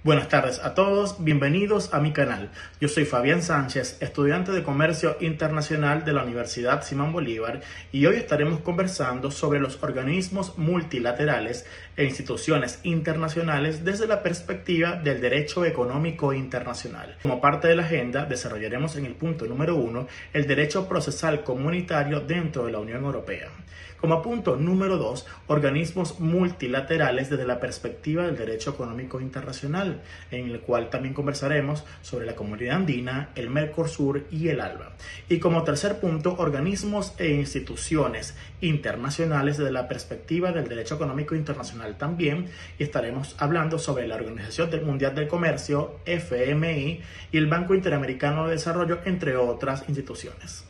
Buenas tardes a todos, bienvenidos a mi canal. Yo soy Fabián Sánchez, estudiante de Comercio Internacional de la Universidad Simón Bolívar, y hoy estaremos conversando sobre los organismos multilaterales e instituciones internacionales desde la perspectiva del derecho económico internacional. Como parte de la agenda, desarrollaremos en el punto número 1 el derecho procesal comunitario dentro de la Unión Europea. Como punto número 2, organismos multilaterales desde la perspectiva del derecho económico internacional, en el cual también conversaremos sobre la Comunidad Andina, el Mercosur y el ALBA. Y como tercer punto, organismos e instituciones internacionales desde la perspectiva del derecho económico internacional también, y estaremos hablando sobre la Organización Mundial del Comercio, FMI, y el Banco Interamericano de Desarrollo, entre otras instituciones.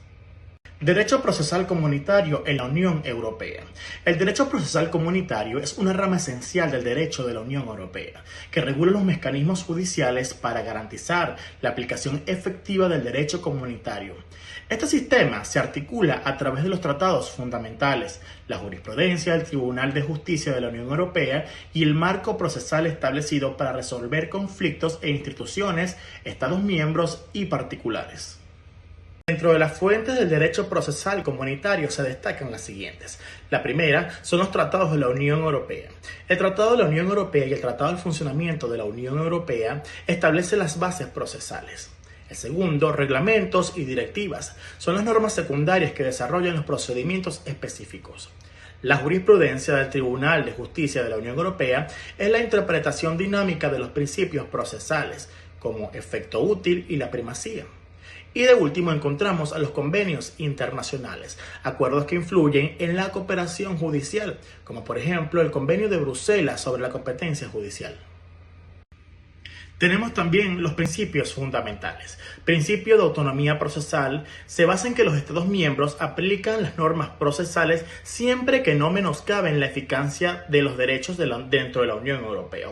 Derecho procesal comunitario en la Unión Europea. El derecho procesal comunitario es una rama esencial del derecho de la Unión Europea, que regula los mecanismos judiciales para garantizar la aplicación efectiva del derecho comunitario. Este sistema se articula a través de los tratados fundamentales, la jurisprudencia del Tribunal de Justicia de la Unión Europea y el marco procesal establecido para resolver conflictos en instituciones, Estados miembros y particulares. Dentro de las fuentes del derecho procesal comunitario se destacan las siguientes. La primera son los tratados de la Unión Europea. El Tratado de la Unión Europea y el Tratado del Funcionamiento de la Unión Europea establecen las bases procesales. El segundo, reglamentos y directivas, son las normas secundarias que desarrollan los procedimientos específicos. La jurisprudencia del Tribunal de Justicia de la Unión Europea es la interpretación dinámica de los principios procesales, como efecto útil y la primacía. Y de último encontramos a los convenios internacionales, acuerdos que influyen en la cooperación judicial, como por ejemplo el Convenio de Bruselas sobre la competencia judicial. Tenemos también los principios fundamentales. Principio de autonomía procesal se basa en que los Estados miembros aplican las normas procesales siempre que no menoscaben la eficacia de los derechos dentro de la Unión Europea.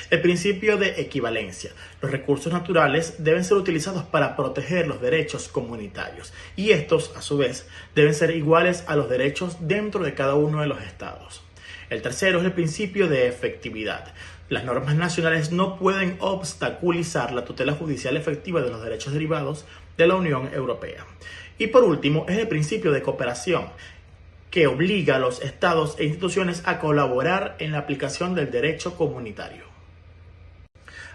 El principio de equivalencia. Los recursos naturales deben ser utilizados para proteger los derechos comunitarios y estos, a su vez, deben ser iguales a los derechos dentro de cada uno de los estados. El tercero es el principio de efectividad. Las normas nacionales no pueden obstaculizar la tutela judicial efectiva de los derechos derivados de la Unión Europea. Y por último, es el principio de cooperación, que obliga a los estados e instituciones a colaborar en la aplicación del derecho comunitario.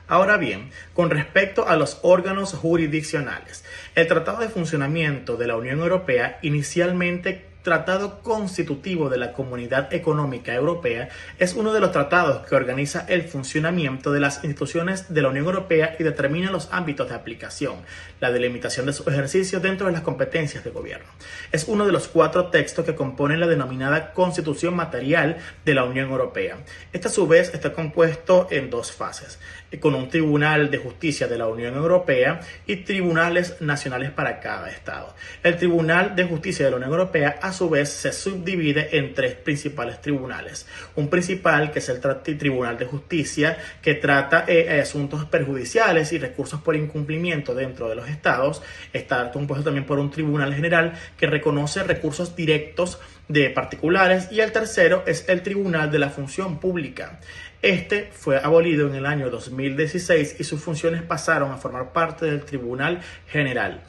Ahora bien, con respecto a los órganos jurisdiccionales, el Tratado de Funcionamiento de la Unión Europea, inicialmente Tratado Constitutivo de la Comunidad Económica Europea, es uno de los tratados que organiza el funcionamiento de las instituciones de la Unión Europea y determina los ámbitos de aplicación, la delimitación de su ejercicio dentro de las competencias de gobierno. Es uno de los 4 textos que componen la denominada Constitución Material de la Unión Europea. Este a su vez está compuesto en 2 fases, con un Tribunal de Justicia de la Unión Europea y tribunales nacionales para cada estado. El Tribunal de Justicia de la Unión Europea a su vez se subdivide en 3 principales tribunales. Un principal, que es el Tribunal de Justicia, que trata asuntos perjudiciales y recursos por incumplimiento dentro de los estados. Está compuesto también por un Tribunal General que reconoce recursos directos de particulares, y el tercero es el Tribunal de la Función Pública. Este fue abolido en el año 2016 y sus funciones pasaron a formar parte del Tribunal General.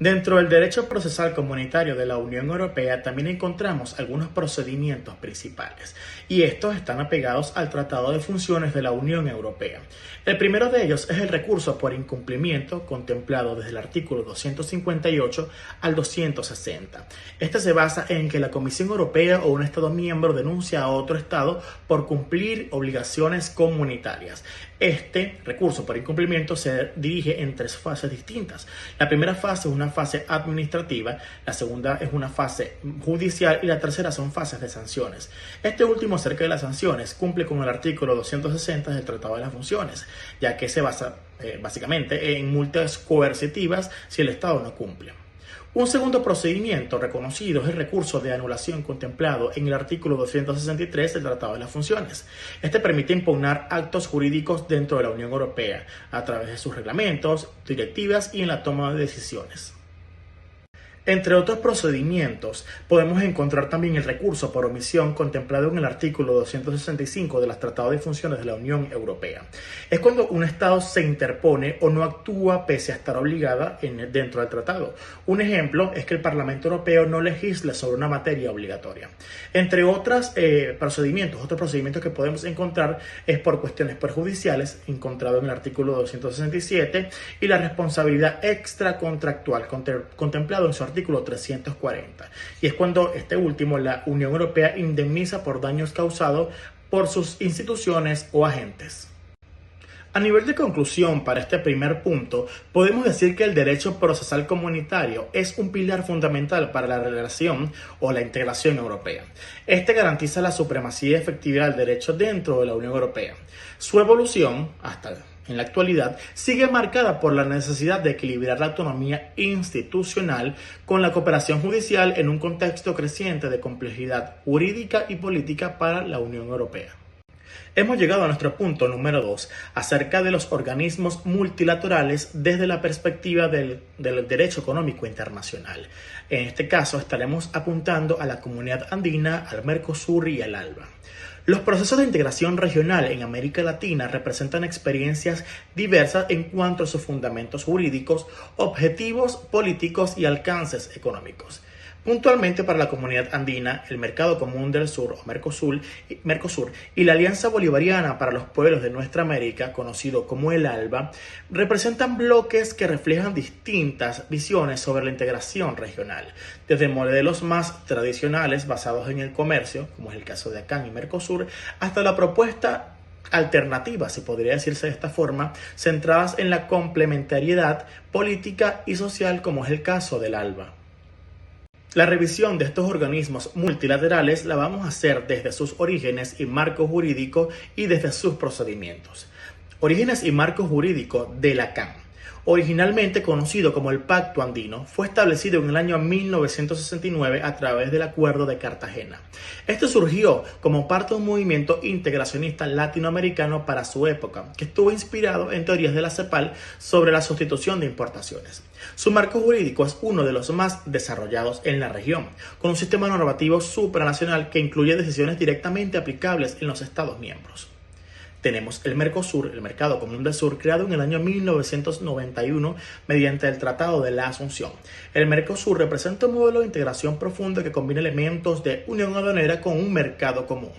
Dentro del derecho procesal comunitario de la Unión Europea también encontramos algunos procedimientos principales, y estos están apegados al Tratado de Funciones de la Unión Europea. El primero de ellos es el recurso por incumplimiento, contemplado desde el artículo 258 al 260. Este se basa en que la Comisión Europea o un Estado miembro denuncia a otro Estado por cumplir obligaciones comunitarias. Este recurso por incumplimiento se dirige en 3 fases distintas. La primera fase es una fase administrativa, la segunda es una fase judicial y la tercera son fases de sanciones. Este último, acerca de las sanciones, cumple con el artículo 260 del Tratado de las Funciones, ya que se basa básicamente en multas coercitivas si el Estado no cumple. Un segundo procedimiento reconocido es el recurso de anulación contemplado en el artículo 263 del Tratado de las Funciones. Este permite impugnar actos jurídicos dentro de la Unión Europea a través de sus reglamentos, directivas y en la toma de decisiones. Entre otros procedimientos, podemos encontrar también el recurso por omisión contemplado en el artículo 265 del Tratado de Funciones de la Unión Europea. Es cuando un Estado se interpone o no actúa pese a estar obligada dentro del tratado. Un ejemplo es que el Parlamento Europeo no legisle sobre una materia obligatoria. Entre otros procedimientos que podemos encontrar es por cuestiones perjudiciales, encontrado en el artículo 267, y la responsabilidad extracontractual, contemplado en su artículo 340. Y es cuando este último, la Unión Europea, indemniza por daños causados por sus instituciones o agentes. A nivel de conclusión para este primer punto, podemos decir que el derecho procesal comunitario es un pilar fundamental para la relación o la integración europea. Este garantiza la supremacía y efectividad del derecho dentro de la Unión Europea. Su evolución, hasta en la actualidad, sigue marcada por la necesidad de equilibrar la autonomía institucional con la cooperación judicial en un contexto creciente de complejidad jurídica y política para la Unión Europea. Hemos llegado a nuestro punto número 2, acerca de los organismos multilaterales desde la perspectiva del derecho económico internacional. En este caso estaremos apuntando a la Comunidad Andina, al Mercosur y al ALBA. Los procesos de integración regional en América Latina representan experiencias diversas en cuanto a sus fundamentos jurídicos, objetivos políticos y alcances económicos. Puntualmente para la Comunidad Andina, el Mercado Común del Sur, o Mercosur, y la Alianza Bolivariana para los Pueblos de Nuestra América, conocido como el ALBA, representan bloques que reflejan distintas visiones sobre la integración regional, desde modelos más tradicionales basados en el comercio, como es el caso de ACAN y Mercosur, hasta la propuesta alternativas, si podría decirse de esta forma, centradas en la complementariedad política y social, como es el caso del ALBA. La revisión de estos organismos multilaterales la vamos a hacer desde sus orígenes y marco jurídico y desde sus procedimientos. Orígenes y marco jurídico de la CAN. Originalmente conocido como el Pacto Andino, fue establecido en el año 1969 a través del Acuerdo de Cartagena. Esto surgió como parte de un movimiento integracionista latinoamericano para su época, que estuvo inspirado en teorías de la CEPAL sobre la sustitución de importaciones. Su marco jurídico es uno de los más desarrollados en la región, con un sistema normativo supranacional que incluye decisiones directamente aplicables en los Estados miembros. Tenemos el Mercosur, el Mercado Común del Sur, creado en el año 1991 mediante el Tratado de la Asunción. El Mercosur representa un modelo de integración profunda que combina elementos de unión aduanera con un mercado común.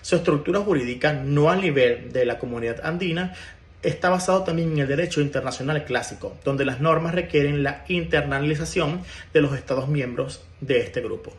Su estructura jurídica, no al nivel de la Comunidad Andina, está basado también en el derecho internacional clásico, donde las normas requieren la internalización de los Estados miembros de este grupo.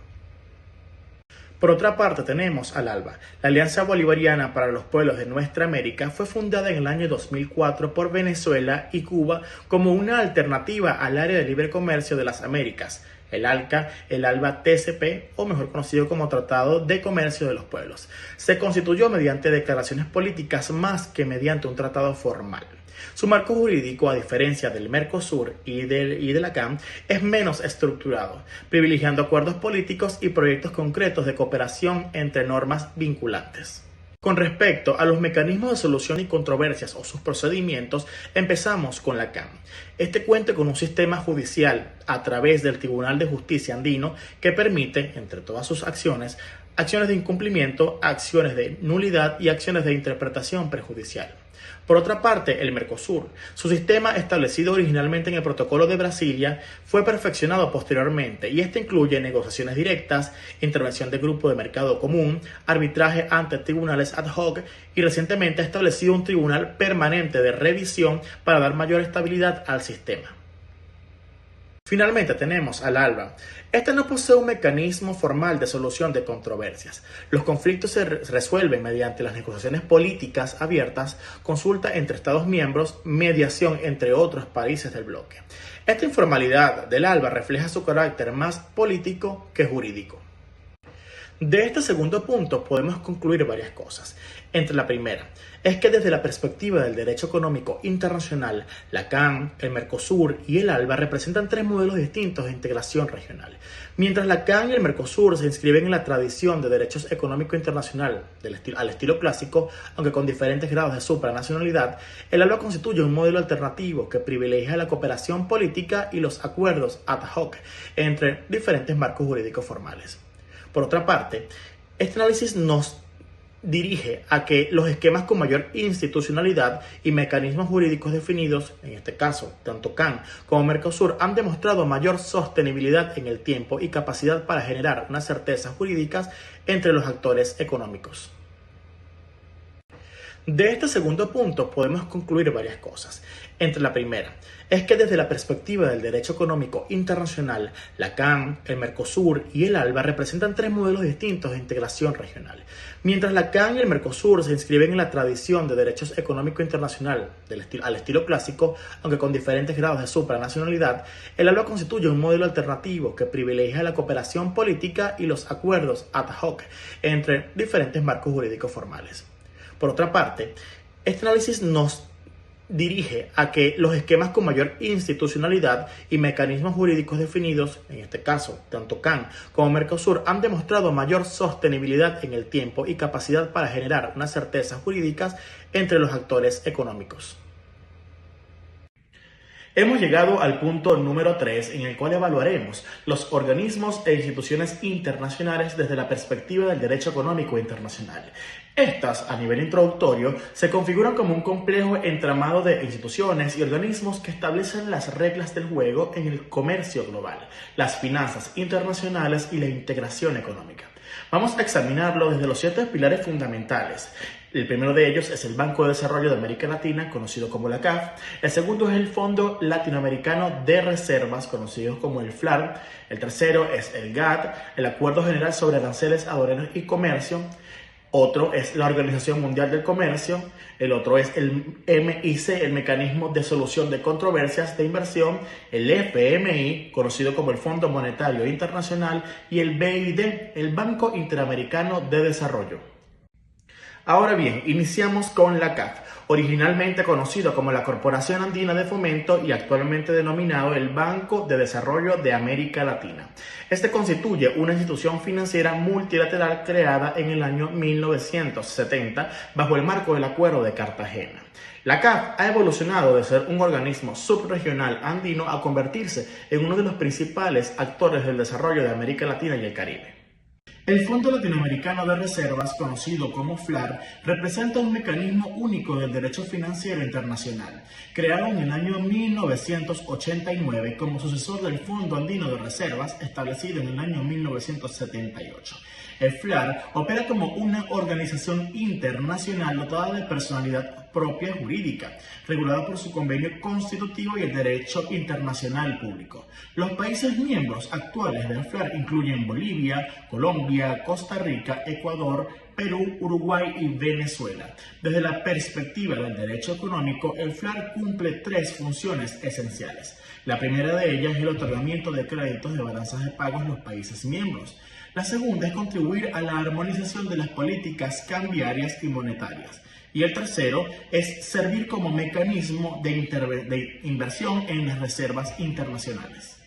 Por otra parte, tenemos al ALBA. La Alianza Bolivariana para los Pueblos de Nuestra América fue fundada en el año 2004 por Venezuela y Cuba como una alternativa al área de libre comercio de las Américas, el ALCA, el ALBA TCP, o mejor conocido como Tratado de Comercio de los Pueblos. Se constituyó mediante declaraciones políticas más que mediante un tratado formal. Su marco jurídico, a diferencia del Mercosur y de la CAN, es menos estructurado, privilegiando acuerdos políticos y proyectos concretos de cooperación entre normas vinculantes. Con respecto a los mecanismos de solución y controversias o sus procedimientos, empezamos con la CAN. Este cuenta con un sistema judicial a través del Tribunal de Justicia Andino que permite, entre todas sus acciones de incumplimiento, acciones de nulidad y acciones de interpretación prejudicial. Por otra parte, el Mercosur, su sistema establecido originalmente en el Protocolo de Brasilia, fue perfeccionado posteriormente y este incluye negociaciones directas, intervención de grupo de mercado común, arbitraje ante tribunales ad hoc y recientemente ha establecido un tribunal permanente de revisión para dar mayor estabilidad al sistema. Finalmente tenemos al ALBA. Este no posee un mecanismo formal de solución de controversias. Los conflictos se resuelven mediante las negociaciones políticas abiertas, consulta entre Estados miembros, mediación entre otros países del bloque. Esta informalidad del ALBA refleja su carácter más político que jurídico. De este segundo punto podemos concluir varias cosas. Entre la primera, es que desde la perspectiva del derecho económico internacional, la CAN, el Mercosur y el ALBA representan tres modelos distintos de integración regional. Mientras la CAN y el Mercosur se inscriben en la tradición de derechos económico internacional al estilo clásico, aunque con diferentes grados de supranacionalidad, el ALBA constituye un modelo alternativo que privilegia la cooperación política y los acuerdos ad hoc entre diferentes marcos jurídicos formales. Por otra parte, este análisis nos dirige a que los esquemas con mayor institucionalidad y mecanismos jurídicos definidos, en este caso tanto CAN como Mercosur, han demostrado mayor sostenibilidad en el tiempo y capacidad para generar unas certezas jurídicas entre los actores económicos. De este segundo punto podemos concluir varias cosas. Entre la primera, es que desde la perspectiva del derecho económico internacional, la CAN, el Mercosur y el ALBA representan tres modelos distintos de integración regional. Mientras la CAN y el Mercosur se inscriben en la tradición de derechos económico internacional al estilo clásico, aunque con diferentes grados de supranacionalidad, el ALBA constituye un modelo alternativo que privilegia la cooperación política y los acuerdos ad hoc entre diferentes marcos jurídicos formales. Por otra parte, este análisis nos dirige a que los esquemas con mayor institucionalidad y mecanismos jurídicos definidos, en este caso tanto CAN como Mercosur, han demostrado mayor sostenibilidad en el tiempo y capacidad para generar unas certezas jurídicas entre los actores económicos. Hemos llegado al punto número 3, en el cual evaluaremos los organismos e instituciones internacionales desde la perspectiva del derecho económico internacional. Estas, a nivel introductorio, se configuran como un complejo entramado de instituciones y organismos que establecen las reglas del juego en el comercio global, las finanzas internacionales y la integración económica. Vamos a examinarlo desde los 7 pilares fundamentales. El primero de ellos es el Banco de Desarrollo de América Latina, conocido como la CAF. El segundo es el Fondo Latinoamericano de Reservas, conocido como el FLAR. El tercero es el GATT, el Acuerdo General sobre Aranceles, Aduaneros y Comercio. Otro es la Organización Mundial del Comercio. El otro es el MIC, el Mecanismo de Solución de Controversias de Inversión. El FMI, conocido como el Fondo Monetario Internacional. Y el BID, el Banco Interamericano de Desarrollo. Ahora bien, iniciamos con la CAF, originalmente conocido como la Corporación Andina de Fomento y actualmente denominado el Banco de Desarrollo de América Latina. Este constituye una institución financiera multilateral creada en el año 1970 bajo el marco del Acuerdo de Cartagena. La CAF ha evolucionado de ser un organismo subregional andino a convertirse en uno de los principales actores del desarrollo de América Latina y el Caribe. El Fondo Latinoamericano de Reservas, conocido como FLAR, representa un mecanismo único del derecho financiero internacional, creado en el año 1989 como sucesor del Fondo Andino de Reservas, establecido en el año 1978. El FLAR opera como una organización internacional dotada de personalidad propia jurídica, regulada por su convenio constitutivo y el derecho internacional público. Los países miembros actuales del FLAR incluyen Bolivia, Colombia, Costa Rica, Ecuador, Perú, Uruguay y Venezuela. Desde la perspectiva del derecho económico, el FLAR cumple 3 funciones esenciales. La primera de ellas es el otorgamiento de créditos de balanzas de pagos en los países miembros. La segunda es contribuir a la armonización de las políticas cambiarias y monetarias. Y el tercero es servir como mecanismo de inversión en las reservas internacionales.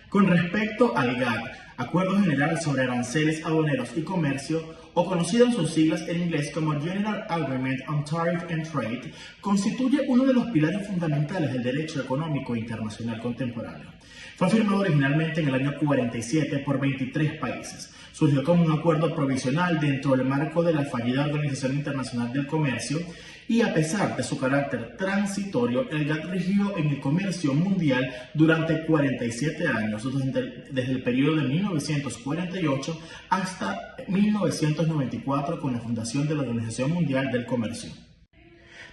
Con respecto al GATT, Acuerdo General sobre Aranceles, Aduaneros y Comercio, o conocido en sus siglas en inglés como General Agreement on Tariff and Trade, constituye uno de los pilares fundamentales del derecho económico internacional contemporáneo. Fue firmado originalmente en el año 47 por 23 países. Surgió como un acuerdo provisional dentro del marco de la fallida Organización Internacional del Comercio y, a pesar de su carácter transitorio, el GATT rigió en el comercio mundial durante 47 años, desde el periodo de 1948 hasta 1994 con la fundación de la Organización Mundial del Comercio.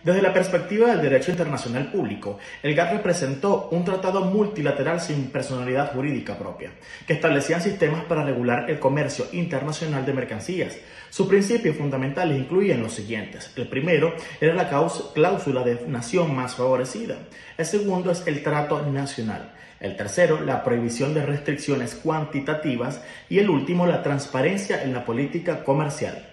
Desde la perspectiva del derecho internacional público, el GATT representó un tratado multilateral sin personalidad jurídica propia, que establecía sistemas para regular el comercio internacional de mercancías. Sus principios fundamentales incluían los siguientes. El primero era la cláusula de nación más favorecida. El segundo es el trato nacional. El tercero, la prohibición de restricciones cuantitativas. Y el último, la transparencia en la política comercial.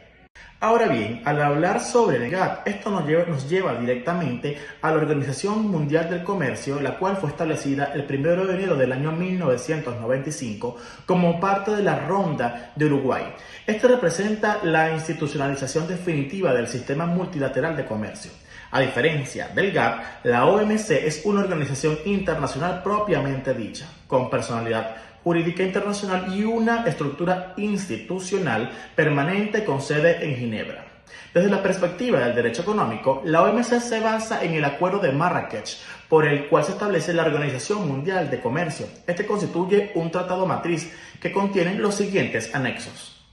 Ahora bien, al hablar sobre el GATT, esto nos lleva directamente a la Organización Mundial del Comercio, la cual fue establecida el 1 de enero del año 1995 como parte de la Ronda de Uruguay. Esto representa la institucionalización definitiva del sistema multilateral de comercio. A diferencia del GATT, la OMC es una organización internacional propiamente dicha, con personalidad jurídica internacional y una estructura institucional permanente con sede en Ginebra. Desde la perspectiva del derecho económico, la OMC se basa en el Acuerdo de Marrakech, por el cual se establece la Organización Mundial de Comercio. Este constituye un tratado matriz que contiene los siguientes anexos.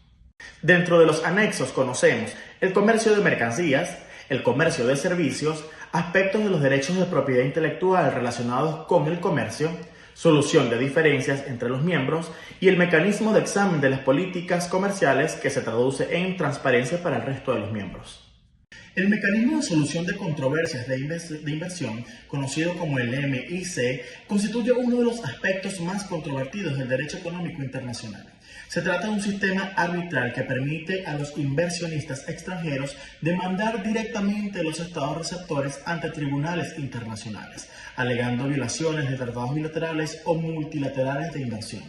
Dentro de los anexos conocemos el comercio de mercancías, el comercio de servicios, aspectos de los derechos de propiedad intelectual relacionados con el comercio, solución de diferencias entre los miembros y el mecanismo de examen de las políticas comerciales que se traduce en transparencia para el resto de los miembros. El mecanismo de solución de controversias de inversión, conocido como el MIC, constituye uno de los aspectos más controvertidos del derecho económico internacional. Se trata de un sistema arbitral que permite a los inversionistas extranjeros demandar directamente a los estados receptores ante tribunales internacionales, alegando violaciones de tratados bilaterales o multilaterales de inversión.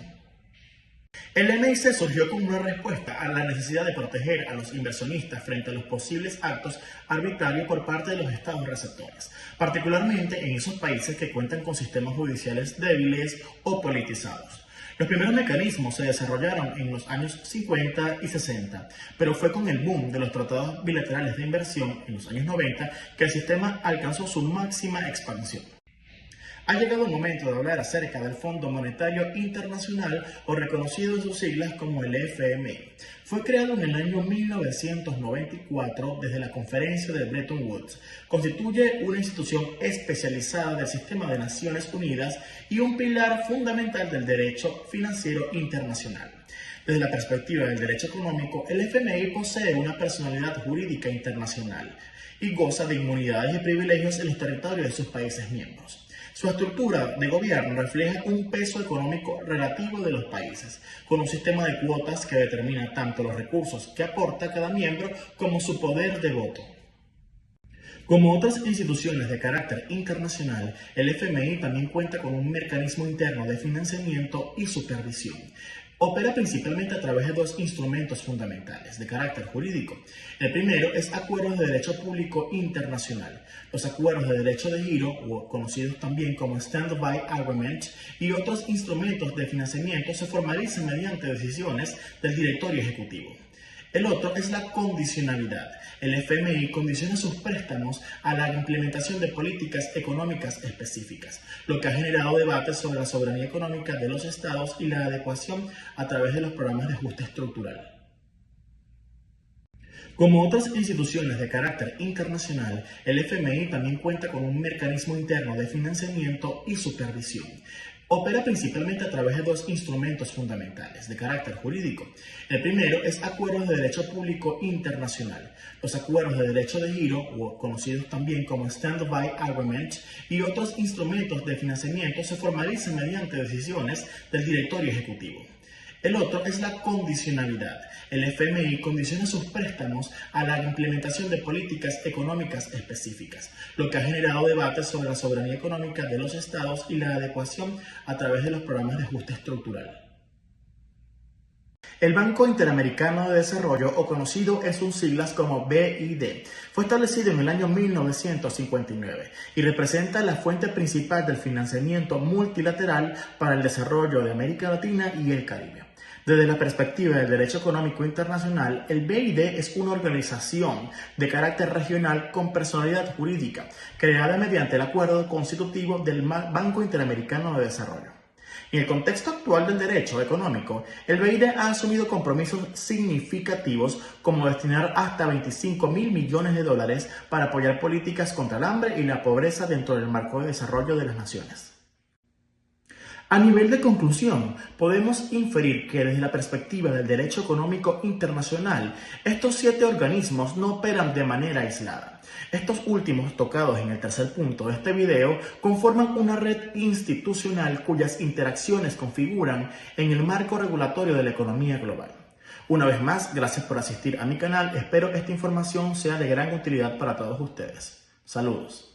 El MIC surgió como una respuesta a la necesidad de proteger a los inversionistas frente a los posibles actos arbitrarios por parte de los estados receptores, particularmente en esos países que cuentan con sistemas judiciales débiles o politizados. Los primeros mecanismos se desarrollaron en los años 50 y 60, pero fue con el boom de los tratados bilaterales de inversión en los años 90 que el sistema alcanzó su máxima expansión. Ha llegado el momento de hablar acerca del Fondo Monetario Internacional, o reconocido en sus siglas como el FMI. Fue creado en el año 1994 desde la Conferencia de Bretton Woods. Constituye una institución especializada del Sistema de Naciones Unidas y un pilar fundamental del derecho financiero internacional. Desde la perspectiva del derecho económico, el FMI posee una personalidad jurídica internacional y goza de inmunidades y privilegios en los territorios de sus países miembros. Su estructura de gobierno refleja un peso económico relativo de los países, con un sistema de cuotas que determina tanto los recursos que aporta cada miembro como su poder de voto. Como otras instituciones de carácter internacional, el FMI también cuenta con un mecanismo interno de financiamiento y supervisión. Opera principalmente a través de dos instrumentos fundamentales de carácter jurídico. El primero es acuerdos de derecho público internacional, los acuerdos de derecho de giro, o conocidos también como Standby Agreement, y otros instrumentos de financiamiento se formalizan mediante decisiones del directorio ejecutivo. El otro es la condicionalidad. El FMI condiciona sus préstamos a la implementación de políticas económicas específicas, lo que ha generado debates sobre la soberanía económica de los estados y la adecuación a través de los programas de ajuste estructural. Como otras instituciones de carácter internacional, el FMI también cuenta con un mecanismo interno de financiamiento y supervisión. Opera principalmente a través de dos instrumentos fundamentales de carácter jurídico. El primero es acuerdos de derecho público internacional, los acuerdos de derecho de giro, o conocidos también como Standby Agreement, y otros instrumentos de financiamiento se formalizan mediante decisiones del directorio ejecutivo. El otro es la condicionalidad. El FMI condiciona sus préstamos a la implementación de políticas económicas específicas, lo que ha generado debates sobre la soberanía económica de los estados y la adecuación a través de los programas de ajuste estructural. El Banco Interamericano de Desarrollo, o conocido en sus siglas como BID, fue establecido en el año 1959 y representa la fuente principal del financiamiento multilateral para el desarrollo de América Latina y el Caribe. Desde la perspectiva del derecho económico internacional, el BID es una organización de carácter regional con personalidad jurídica, creada mediante el acuerdo constitutivo del Banco Interamericano de Desarrollo. En el contexto actual del derecho económico, el BID ha asumido compromisos significativos como destinar hasta $25.000 millones para apoyar políticas contra el hambre y la pobreza dentro del marco de desarrollo de las naciones. A nivel de conclusión, podemos inferir que desde la perspectiva del derecho económico internacional, estos 7 organismos no operan de manera aislada. Estos últimos, tocados en el tercer punto de este video, conforman una red institucional cuyas interacciones configuran en el marco regulatorio de la economía global. Una vez más, gracias por asistir a mi canal. Espero que esta información sea de gran utilidad para todos ustedes. Saludos.